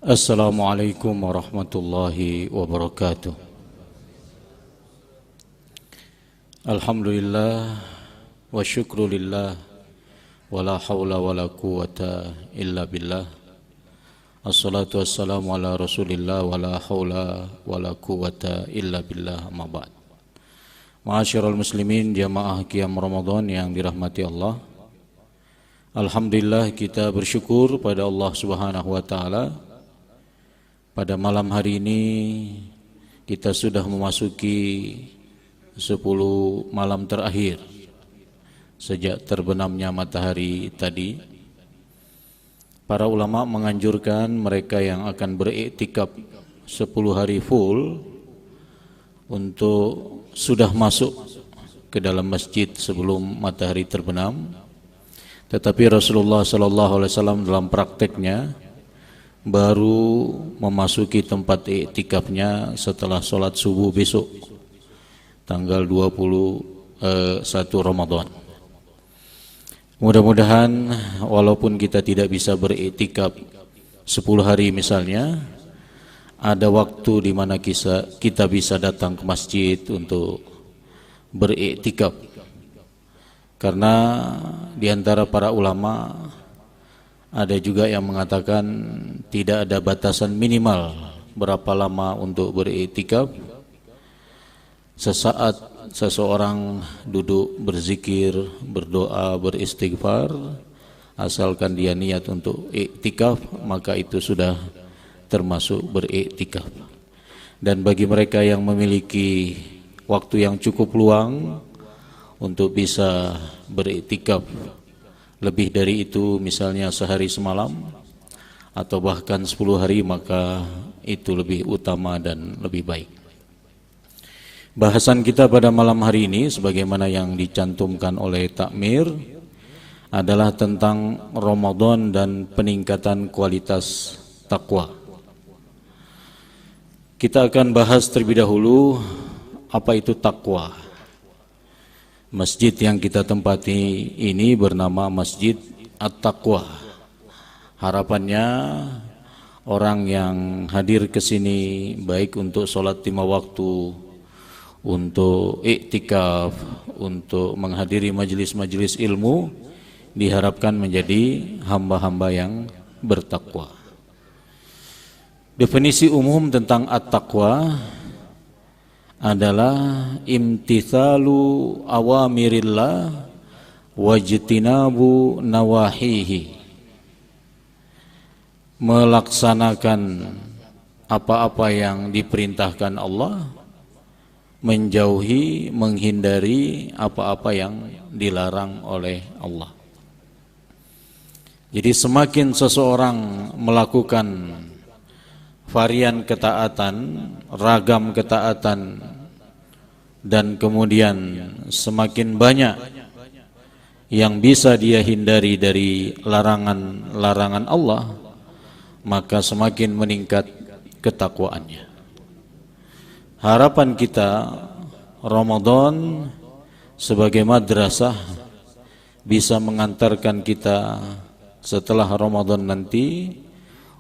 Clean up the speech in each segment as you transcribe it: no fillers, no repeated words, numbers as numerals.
Assalamualaikum warahmatullahi wabarakatuh. Alhamdulillah wa syukrulillah wa la hawla wa la quwata illa billah. Assalatu wassalamu ala rasulillah wa la hawla wa la quwata illa billah, amma ba'd. Ma'asyiral muslimin, jamaah qiyam Ramadan yang dirahmati Allah, alhamdulillah kita bersyukur pada Allah Subhanahu wa taala. Pada malam hari ini kita sudah memasuki 10 malam terakhir sejak terbenamnya matahari tadi. Para ulama menganjurkan mereka yang akan beriktikaf 10 hari full untuk sudah masuk ke dalam masjid sebelum matahari terbenam. Tetapi Rasulullah SAW dalam prakteknya baru memasuki tempat iktikafnya setelah sholat subuh besok tanggal 21 Ramadan. Mudah-mudahan walaupun kita tidak bisa beriktikaf 10 hari misalnya, ada waktu di mana kita bisa datang ke masjid untuk beriktikaf. Karena di antara para ulama ada juga yang mengatakan tidak ada batasan minimal berapa lama untuk beriktikaf. Sesaat seseorang duduk berzikir, berdoa, beristighfar, asalkan dia niat untuk iktikaf, maka itu sudah termasuk beriktikaf. Dan bagi mereka yang memiliki waktu yang cukup luang untuk bisa beriktikaf lebih dari itu, misalnya sehari semalam atau bahkan 10 hari, maka itu lebih utama dan lebih baik. Bahasan kita pada malam hari ini sebagaimana yang dicantumkan oleh takmir adalah tentang Ramadan dan peningkatan kualitas takwa. Kita akan bahas terlebih dahulu apa itu takwa. Masjid yang kita tempati ini bernama Masjid At-Taqwa. Harapannya orang yang hadir ke sini baik untuk sholat 5 waktu, untuk iktikaf, untuk menghadiri majelis-majelis ilmu, diharapkan menjadi hamba-hamba yang bertakwa. Definisi umum tentang At-Taqwa adalah imtithalu awamirillah wajtinabu nawahihi, melaksanakan apa-apa yang diperintahkan Allah, menjauhi, menghindari apa-apa yang dilarang oleh Allah. Jadi semakin seseorang melakukan varian ketaatan, ragam ketaatan, dan kemudian semakin banyak yang bisa dia hindari dari larangan-larangan Allah, maka semakin meningkat ketakwaannya. Harapan kita Ramadan sebagai madrasah bisa mengantarkan kita setelah Ramadan nanti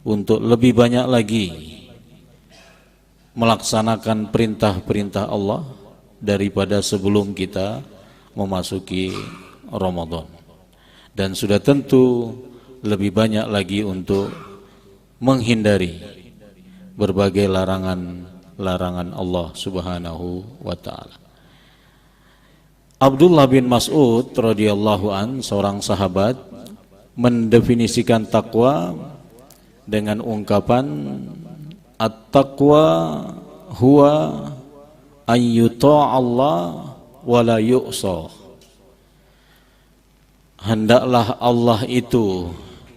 untuk lebih banyak lagi melaksanakan perintah-perintah Allah daripada sebelum kita memasuki Ramadan. Dan sudah tentu lebih banyak lagi untuk menghindari berbagai larangan Allah Subhanahu wa taala. Abdullah bin Mas'ud radhiyallahu an, seorang sahabat, mendefinisikan takwa dengan ungkapan at-taqwa huwa ayyuta'allah wa la yu'sa. Hendaklah Allah itu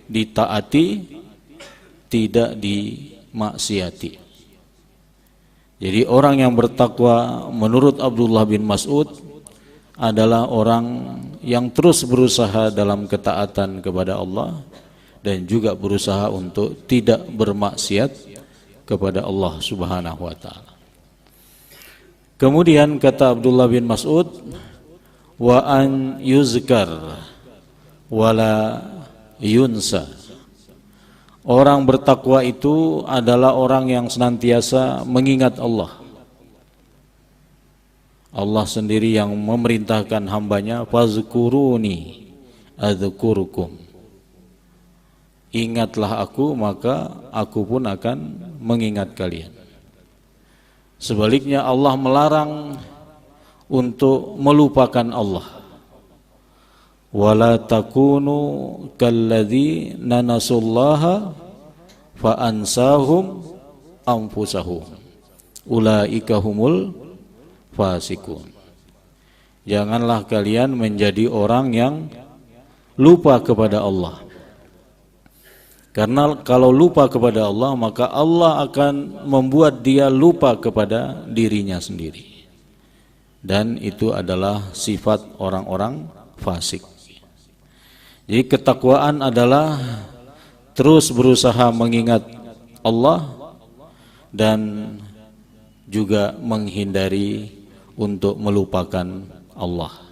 ditaati, tidak dimaksiati. Jadi orang yang bertakwa menurut Abdullah bin Mas'ud adalah orang yang terus berusaha dalam ketaatan kepada Allah dan juga berusaha untuk tidak bermaksiat kepada Allah Subhanahu wa taala. Kemudian kata Abdullah bin Mas'ud, wa an yuzkar wala yunsa. Orang bertakwa itu adalah orang yang senantiasa mengingat Allah. Allah sendiri yang memerintahkan hambanya, fazkuruni adzkurukum. Ingatlah aku, maka aku pun akan mengingat kalian. Sebaliknya Allah melarang untuk melupakan Allah. Wala takunu kalladzina nasullaha fa ansahum anfusahum ulaika humul fasikun. Janganlah kalian menjadi orang yang lupa kepada Allah. Karena kalau lupa kepada Allah, maka Allah akan membuat dia lupa kepada dirinya sendiri. Dan itu adalah sifat orang-orang fasik. Jadi ketakwaan adalah terus berusaha mengingat Allah dan juga menghindari untuk melupakan Allah.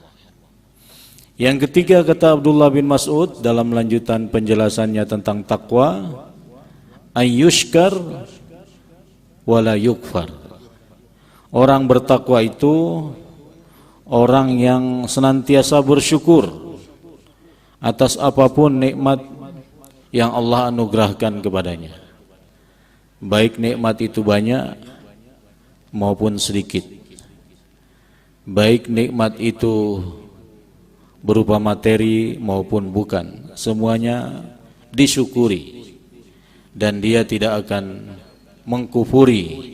Yang ketiga, kata Abdullah bin Mas'ud dalam lanjutan penjelasannya tentang takwa, ayyushkar wala yukfar. Orang bertakwa itu orang yang senantiasa bersyukur atas apapun nikmat yang Allah anugerahkan kepadanya. Baik nikmat itu banyak maupun sedikit. Baik nikmat itu berupa materi maupun bukan, semuanya disyukuri dan dia tidak akan mengkufuri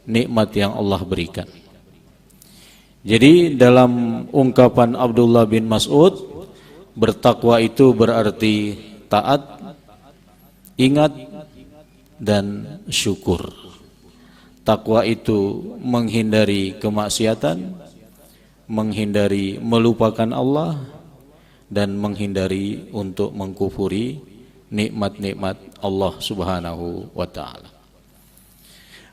nikmat yang Allah berikan. Jadi dalam ungkapan Abdullah bin Mas'ud, bertakwa itu berarti taat, ingat, dan syukur. Takwa itu menghindari kemaksiatan, menghindari melupakan Allah, dan menghindari untuk mengkufuri nikmat-nikmat Allah Subhanahu wa ta'ala.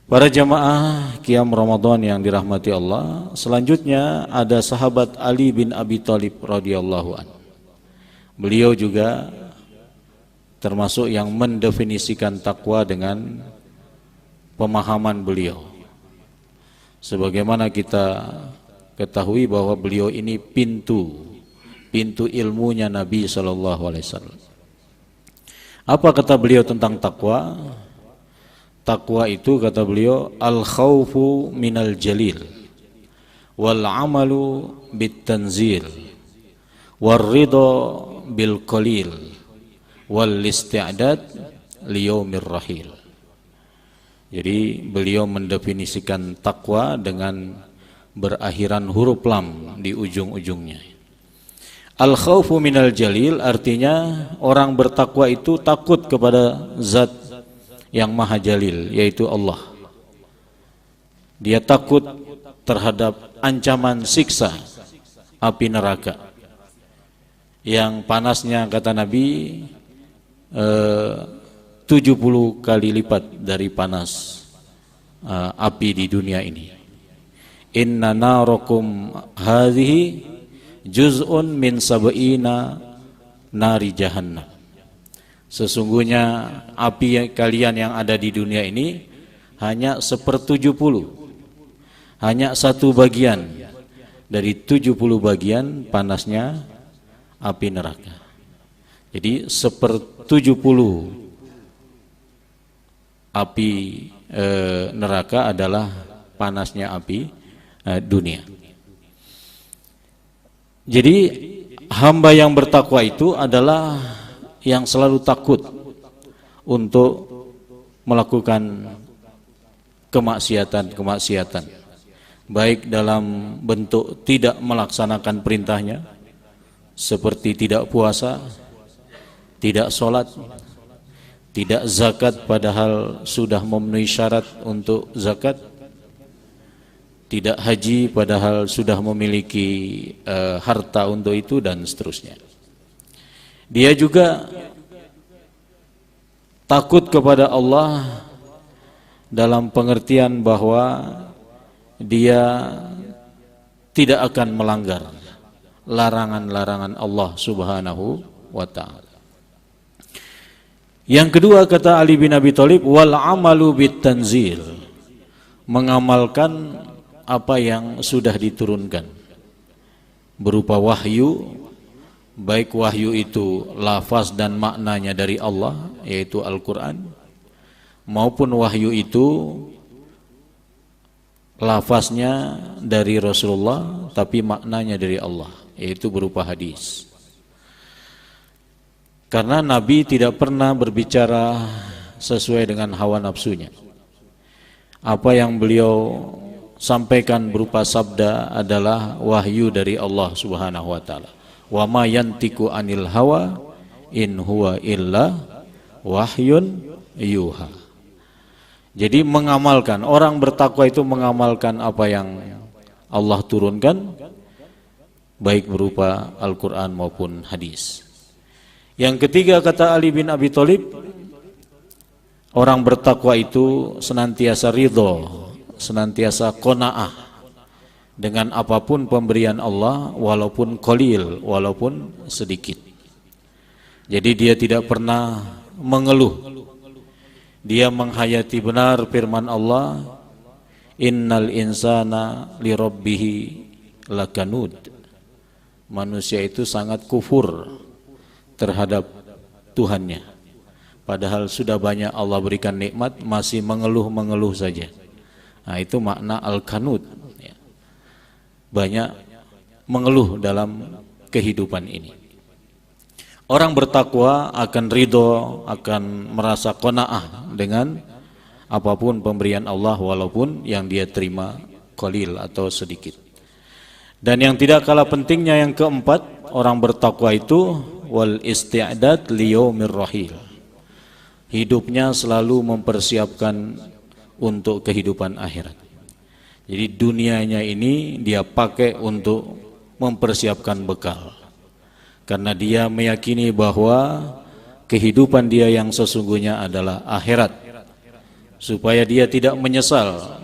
Para jamaah Qiyam Ramadan yang dirahmati Allah, selanjutnya ada sahabat Ali bin Abi Thalib radhiyallahu anhu. Beliau juga termasuk yang mendefinisikan takwa dengan pemahaman beliau. Sebagaimana kita ketahui bahwa beliau ini pintu ilmunya Nabi SAW. Apa kata beliau tentang takwa? Takwa itu, kata beliau, al-khawfu minal jalil wal amalu bit tanzil wal ridha bil qalil wal isti'dad liyaumir rahil. Jadi beliau mendefinisikan takwa dengan berakhiran huruf lam di ujung-ujungnya. Al-khawfu minal jalil artinya orang bertakwa itu takut kepada zat yang maha jalil, yaitu Allah. Dia takut terhadap ancaman siksa api neraka yang panasnya, kata Nabi, 70 kali lipat dari panas api di dunia ini. Inna narakum hadhihi juz'un min sab'ina nari jahannam. Sesungguhnya api kalian yang ada di dunia ini hanya 1/70, hanya satu bagian dari 70 bagian panasnya api neraka. Jadi 1/70 api neraka adalah panasnya api dunia. Jadi hamba yang bertakwa itu adalah yang selalu takut untuk melakukan kemaksiatan, baik dalam bentuk tidak melaksanakan perintahnya, seperti tidak puasa, tidak sholat, tidak zakat padahal sudah memenuhi syarat untuk zakat, tidak haji padahal sudah memiliki harta untuk itu, dan seterusnya. Dia juga takut kepada Allah dalam pengertian bahwa dia tidak akan melanggar larangan-larangan Allah Subhanahu wa ta'ala. Yang kedua kata Ali bin Abi Thalib, wal amalu bit tanzil, mengamalkan apa yang sudah diturunkan berupa wahyu, baik wahyu itu lafaz dan maknanya dari Allah yaitu Al-Quran, maupun wahyu itu lafaznya dari Rasulullah tapi maknanya dari Allah yaitu berupa hadis. Karena Nabi tidak pernah berbicara sesuai dengan hawa nafsunya. Apa yang beliau sampaikan berupa sabda adalah wahyu dari Allah Subhanahu wa taala. Wa ma yantiqu anil hawa in huwa illa wahyun yuha. Jadi mengamalkan, orang bertakwa itu mengamalkan apa yang Allah turunkan baik berupa Al-Qur'an maupun hadis. Yang ketiga kata Ali bin Abi Thalib, orang bertakwa itu senantiasa ridho, senantiasa qanaah dengan apapun pemberian Allah, walaupun qalil, walaupun sedikit. Jadi dia tidak pernah mengeluh. Dia menghayati benar firman Allah, innal insana li rabbihi lakanud. Manusia itu sangat kufur terhadap Tuhannya. Padahal sudah banyak Allah berikan nikmat, masih mengeluh-mengeluh saja. Nah, itu makna al-kanud. Banyak mengeluh dalam kehidupan ini. Orang bertakwa akan ridho, akan merasa qanaah dengan apapun pemberian Allah, walaupun yang dia terima qalil atau sedikit. Dan yang tidak kalah pentingnya yang keempat, orang bertakwa itu wal isti'dad liyaumir rahil. Hidupnya selalu mempersiapkan untuk kehidupan akhirat. Jadi dunianya ini dia pakai untuk mempersiapkan bekal. Karena dia meyakini bahwa kehidupan dia yang sesungguhnya adalah akhirat. Supaya dia tidak menyesal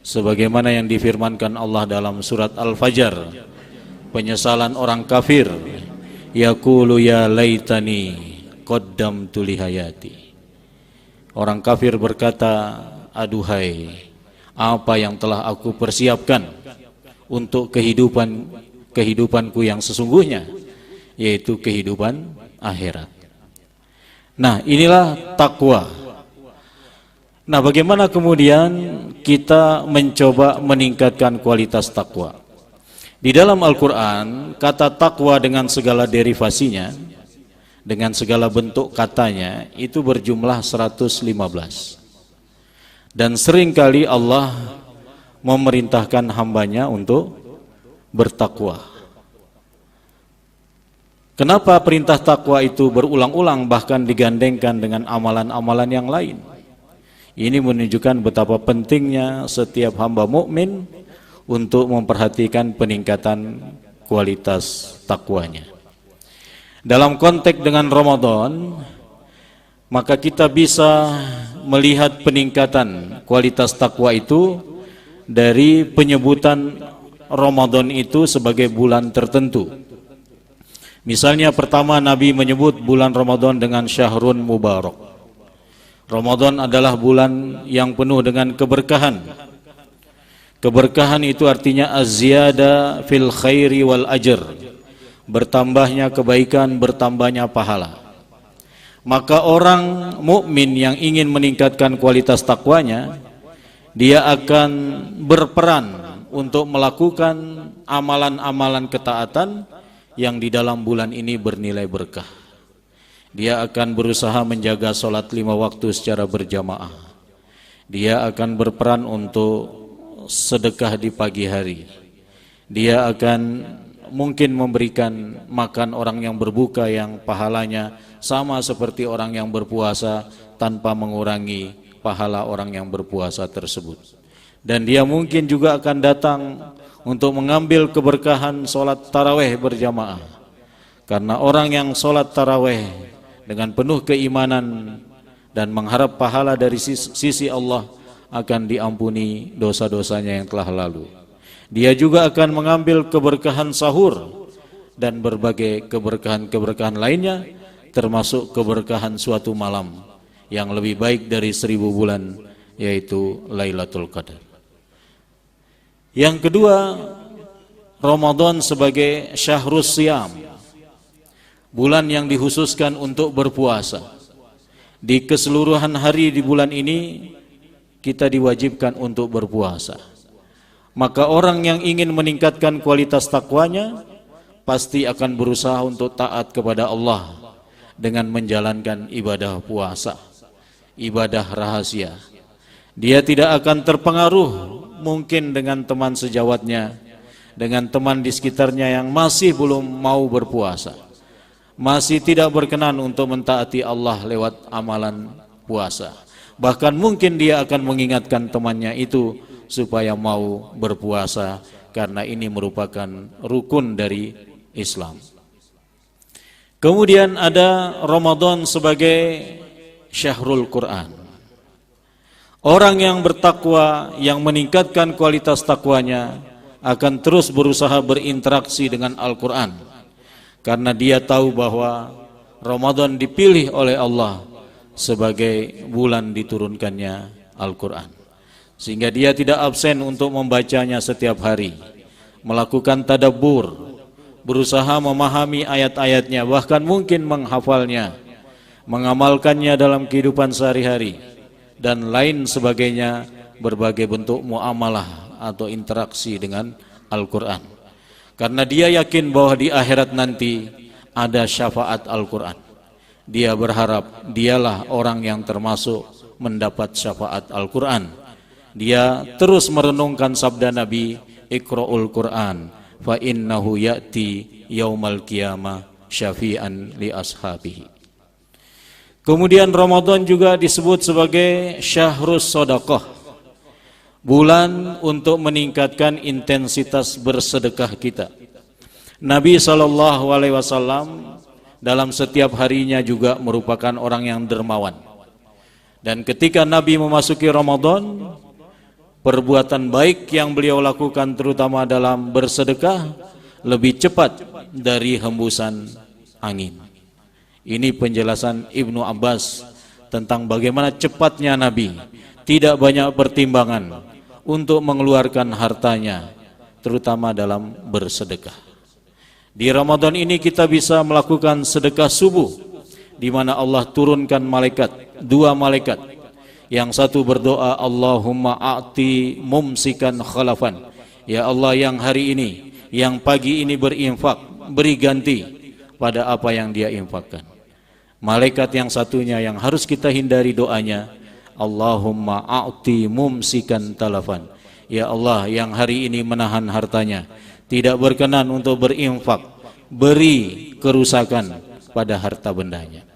sebagaimana yang difirmankan Allah dalam surat Al-Fajr, penyesalan orang kafir, yaqulu ya laitani qaddamtu li hayati. Orang kafir berkata, aduhai, apa yang telah aku persiapkan untuk kehidupanku yang sesungguhnya, yaitu kehidupan akhirat. Nah, inilah takwa. Nah, bagaimana kemudian kita mencoba meningkatkan kualitas takwa? Di dalam Al-Quran, kata takwa dengan segala derivasinya, dengan segala bentuk katanya, itu berjumlah 115. Dan seringkali Allah memerintahkan hambanya untuk bertakwa. Kenapa perintah takwa itu berulang-ulang, bahkan digandengkan dengan amalan-amalan yang lain? Ini menunjukkan betapa pentingnya setiap hamba mukmin untuk memperhatikan peningkatan kualitas takwanya. Dalam konteks dengan Ramadan, maka kita bisa melihat peningkatan kualitas takwa itu dari penyebutan Ramadan itu sebagai bulan tertentu. Misalnya pertama Nabi menyebut bulan Ramadan dengan syahrun mubarak. Ramadan adalah bulan yang penuh dengan keberkahan. Keberkahan itu artinya az-ziyada fil khairi wal ajr, bertambahnya kebaikan, bertambahnya pahala. Maka orang mukmin yang ingin meningkatkan kualitas takwanya, dia akan berperan untuk melakukan amalan-amalan ketaatan yang di dalam bulan ini bernilai berkah. Dia akan berusaha menjaga sholat 5 waktu secara berjamaah. Dia akan berperan untuk sedekah di pagi hari. Dia akan mungkin memberikan makan orang yang berbuka yang pahalanya sama seperti orang yang berpuasa tanpa mengurangi pahala orang yang berpuasa tersebut. Dan dia mungkin juga akan datang untuk mengambil keberkahan sholat taraweh berjamaah. Karena orang yang sholat taraweh dengan penuh keimanan dan mengharap pahala dari sisi Allah, akan diampuni dosa-dosanya yang telah lalu. Dia juga akan mengambil keberkahan sahur dan berbagai keberkahan-keberkahan lainnya, termasuk keberkahan suatu malam yang lebih baik dari 1000 bulan, yaitu Lailatul Qadar. Yang kedua, Ramadan sebagai syahrus siyam, bulan yang dikhususkan untuk berpuasa. Di keseluruhan hari di bulan ini kita diwajibkan untuk berpuasa. Maka orang yang ingin meningkatkan kualitas takwanya pasti akan berusaha untuk taat kepada Allah dengan menjalankan ibadah puasa, ibadah rahasia. Dia tidak akan terpengaruh mungkin dengan teman sejawatnya, dengan teman di sekitarnya yang masih belum mau berpuasa, masih tidak berkenan untuk mentaati Allah lewat amalan puasa. Bahkan mungkin dia akan mengingatkan temannya itu supaya mau berpuasa, karena ini merupakan rukun dari Islam. Kemudian ada Ramadan sebagai syahrul Quran. Orang yang bertakwa, yang meningkatkan kualitas takwanya, akan terus berusaha berinteraksi dengan Al-Quran, karena dia tahu bahwa Ramadan dipilih oleh Allah sebagai bulan diturunkannya Al-Quran, sehingga dia tidak absen untuk membacanya setiap hari, melakukan tadabbur, berusaha memahami ayat-ayatnya, bahkan mungkin menghafalnya, mengamalkannya dalam kehidupan sehari-hari, dan lain sebagainya, berbagai bentuk muamalah atau interaksi dengan Al-Quran. Karena dia yakin bahwa di akhirat nanti ada syafaat Al-Quran. Dia berharap dialah orang yang termasuk mendapat syafaat Al-Quran. Dia terus merenungkan sabda Nabi, Iqra'ul Quran fa innahu ya'ti yaumal qiyamah syafi'an li ashabihi. Kemudian Ramadan juga disebut sebagai syahrus shadaqah, bulan untuk meningkatkan intensitas bersedekah kita. Nabi SAW dalam setiap harinya juga merupakan orang yang dermawan. Dan ketika Nabi memasuki Ramadan, perbuatan baik yang beliau lakukan terutama dalam bersedekah lebih cepat dari hembusan angin. Ini penjelasan Ibnu Abbas tentang bagaimana cepatnya Nabi, tidak banyak pertimbangan untuk mengeluarkan hartanya, terutama dalam bersedekah. Di Ramadan ini kita bisa melakukan sedekah subuh, di mana Allah turunkan malaikat, 2 malaikat. Yang satu berdoa, Allahumma a'ti mumsikan khalafan. Ya Allah, yang hari ini, yang pagi ini berinfak, beri ganti pada apa yang dia infakkan. Malaikat yang satunya yang harus kita hindari doanya, Allahumma a'ti mumsikan talafan. Ya Allah, yang hari ini menahan hartanya, tidak berkenan untuk berinfak, beri kerusakan pada harta bendanya.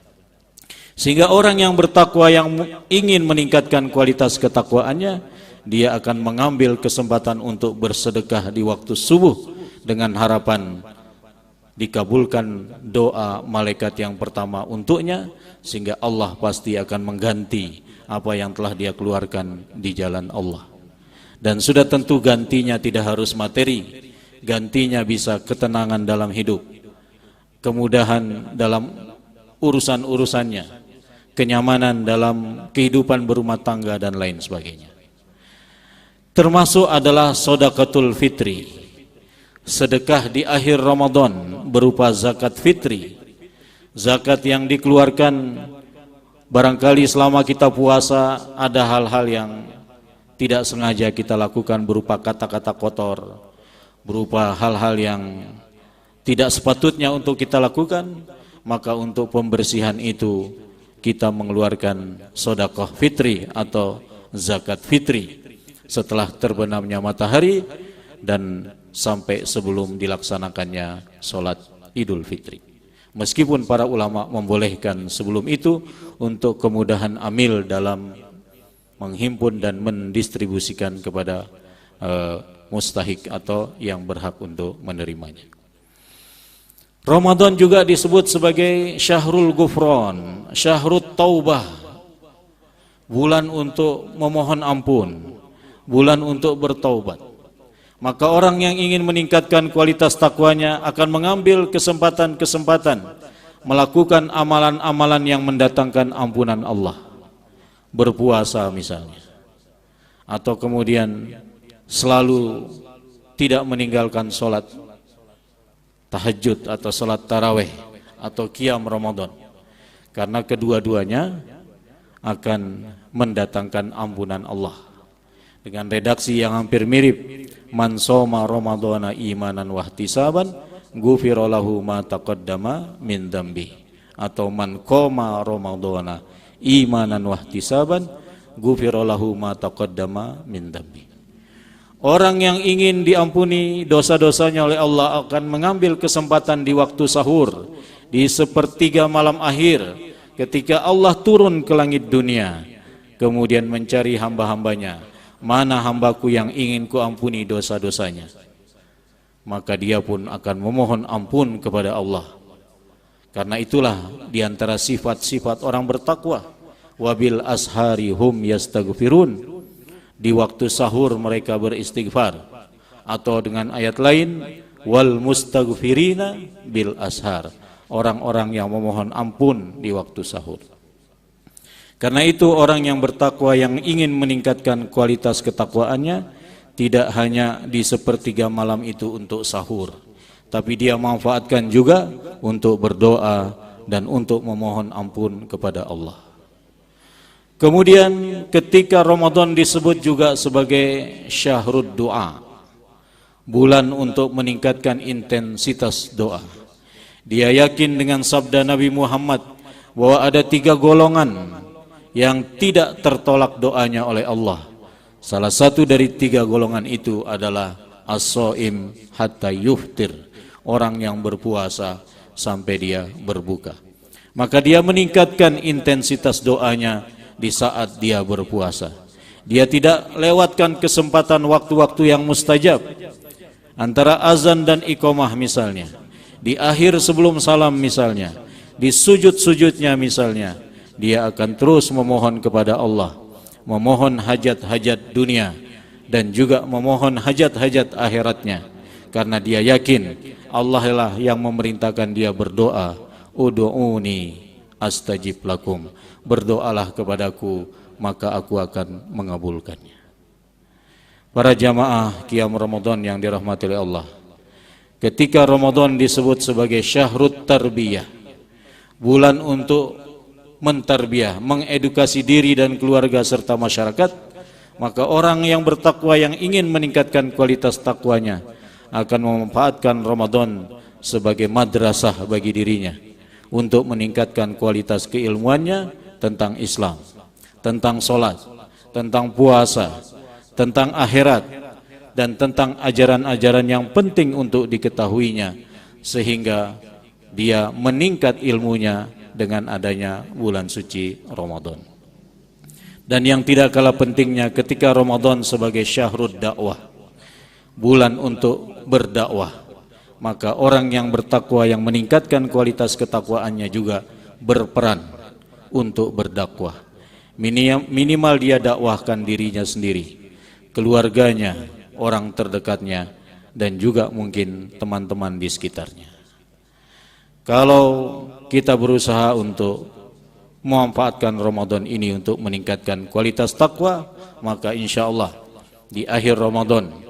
Sehingga orang yang bertakwa, yang ingin meningkatkan kualitas ketakwaannya, dia akan mengambil kesempatan untuk bersedekah di waktu subuh dengan harapan dikabulkan doa malaikat yang pertama untuknya, sehingga Allah pasti akan mengganti apa yang telah dia keluarkan di jalan Allah. Dan sudah tentu gantinya tidak harus materi, gantinya bisa ketenangan dalam hidup, kemudahan dalam urusan-urusannya, kenyamanan dalam kehidupan berumah tangga, dan lain sebagainya. Termasuk adalah sedekatul fitri, sedekah di akhir Ramadan berupa zakat fitri, zakat yang dikeluarkan barangkali selama kita puasa ada hal-hal yang tidak sengaja kita lakukan berupa kata-kata kotor, berupa hal-hal yang tidak sepatutnya untuk kita lakukan, maka untuk pembersihan itu kita mengeluarkan sedekah fitri atau zakat fitri setelah terbenamnya matahari dan sampai sebelum dilaksanakannya sholat Idul Fitri. Meskipun para ulama membolehkan sebelum itu untuk kemudahan amil dalam menghimpun dan mendistribusikan kepada mustahik atau yang berhak untuk menerimanya. Ramadan juga disebut sebagai syahrul ghufran, syahrut taubah, bulan untuk memohon ampun, bulan untuk bertaubat. Maka orang yang ingin meningkatkan kualitas takwanya akan mengambil kesempatan-kesempatan melakukan amalan-amalan yang mendatangkan ampunan Allah, berpuasa misalnya, atau kemudian selalu tidak meninggalkan sholat tahajud atau sholat tarawih atau qiyam Ramadan, karena kedua-duanya akan mendatangkan ampunan Allah. Dengan redaksi yang hampir mirip, man shoma ramadhana imanan wahtisaban ghufira lahu ma taqaddama min dzambi, atau man qoma ramadhana imanan wahtisaban ghufira lahu ma taqaddama min dzambi. Orang yang ingin diampuni dosa-dosanya oleh Allah akan mengambil kesempatan di waktu sahur, di sepertiga malam akhir, ketika Allah turun ke langit dunia, kemudian mencari hamba-hambanya, mana hambaku yang ingin kuampuni dosa-dosanya. Maka dia pun akan memohon ampun kepada Allah. Karena itulah diantara sifat-sifat orang bertakwa, wabil ashari hum yastaghfirun, di waktu sahur mereka beristighfar. Atau dengan ayat lain, wal mustaghfirina bil ashar, orang-orang yang memohon ampun di waktu sahur. Karena itu orang yang bertakwa yang ingin meningkatkan kualitas ketakwaannya tidak hanya di sepertiga malam itu untuk sahur, tapi dia manfaatkan juga untuk berdoa dan untuk memohon ampun kepada Allah. Kemudian ketika Ramadan disebut juga sebagai syahrud doa, bulan untuk meningkatkan intensitas doa. Dia yakin dengan sabda Nabi Muhammad bahwa ada 3 golongan yang tidak tertolak doanya oleh Allah. Salah satu dari 3 golongan itu adalah as-shaim hatta yuftir, orang yang berpuasa sampai dia berbuka. Maka dia meningkatkan intensitas doanya di saat dia berpuasa. Dia tidak lewatkan kesempatan waktu-waktu yang mustajab, antara azan dan iqamah misalnya, di akhir sebelum salam misalnya, di sujud-sujudnya misalnya, dia akan terus memohon kepada Allah, memohon hajat-hajat dunia dan juga memohon hajat-hajat akhiratnya, karena dia yakin Allah lah yang memerintahkan dia berdoa, ud'uni astajib lakum, berdoalah kepadaku maka aku akan mengabulkannya. Para jamaah qiyam Ramadan yang dirahmati oleh Allah, ketika Ramadan disebut sebagai syahrut tarbiyah, bulan untuk mentarbiyah, mengedukasi diri dan keluarga serta masyarakat, maka orang yang bertakwa yang ingin meningkatkan kualitas takwanya akan memanfaatkan Ramadan sebagai madrasah bagi dirinya untuk meningkatkan kualitas keilmuannya tentang Islam, tentang sholat, tentang puasa, tentang akhirat, dan tentang ajaran-ajaran yang penting untuk diketahuinya, sehingga dia meningkat ilmunya dengan adanya bulan suci Ramadan. Dan yang tidak kalah pentingnya, ketika Ramadan sebagai syahrud dakwah, bulan untuk berdakwah, maka orang yang bertakwa yang meningkatkan kualitas ketakwaannya juga berperan untuk berdakwah. Minimal dia dakwahkan dirinya sendiri, keluarganya, orang terdekatnya, dan juga mungkin teman-teman di sekitarnya. Kalau kita berusaha untuk memanfaatkan Ramadan ini untuk meningkatkan kualitas takwa, maka insya Allah di akhir Ramadan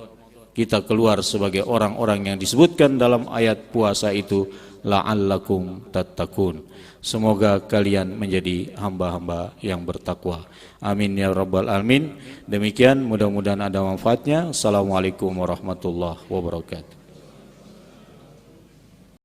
kita keluar sebagai orang-orang yang disebutkan dalam ayat puasa itu, la'allakum tattaqun. Semoga kalian menjadi hamba-hamba yang bertakwa. Amin ya rabbal alamin. Demikian, mudah-mudahan ada manfaatnya. Assalamualaikum warahmatullahi wabarakatuh.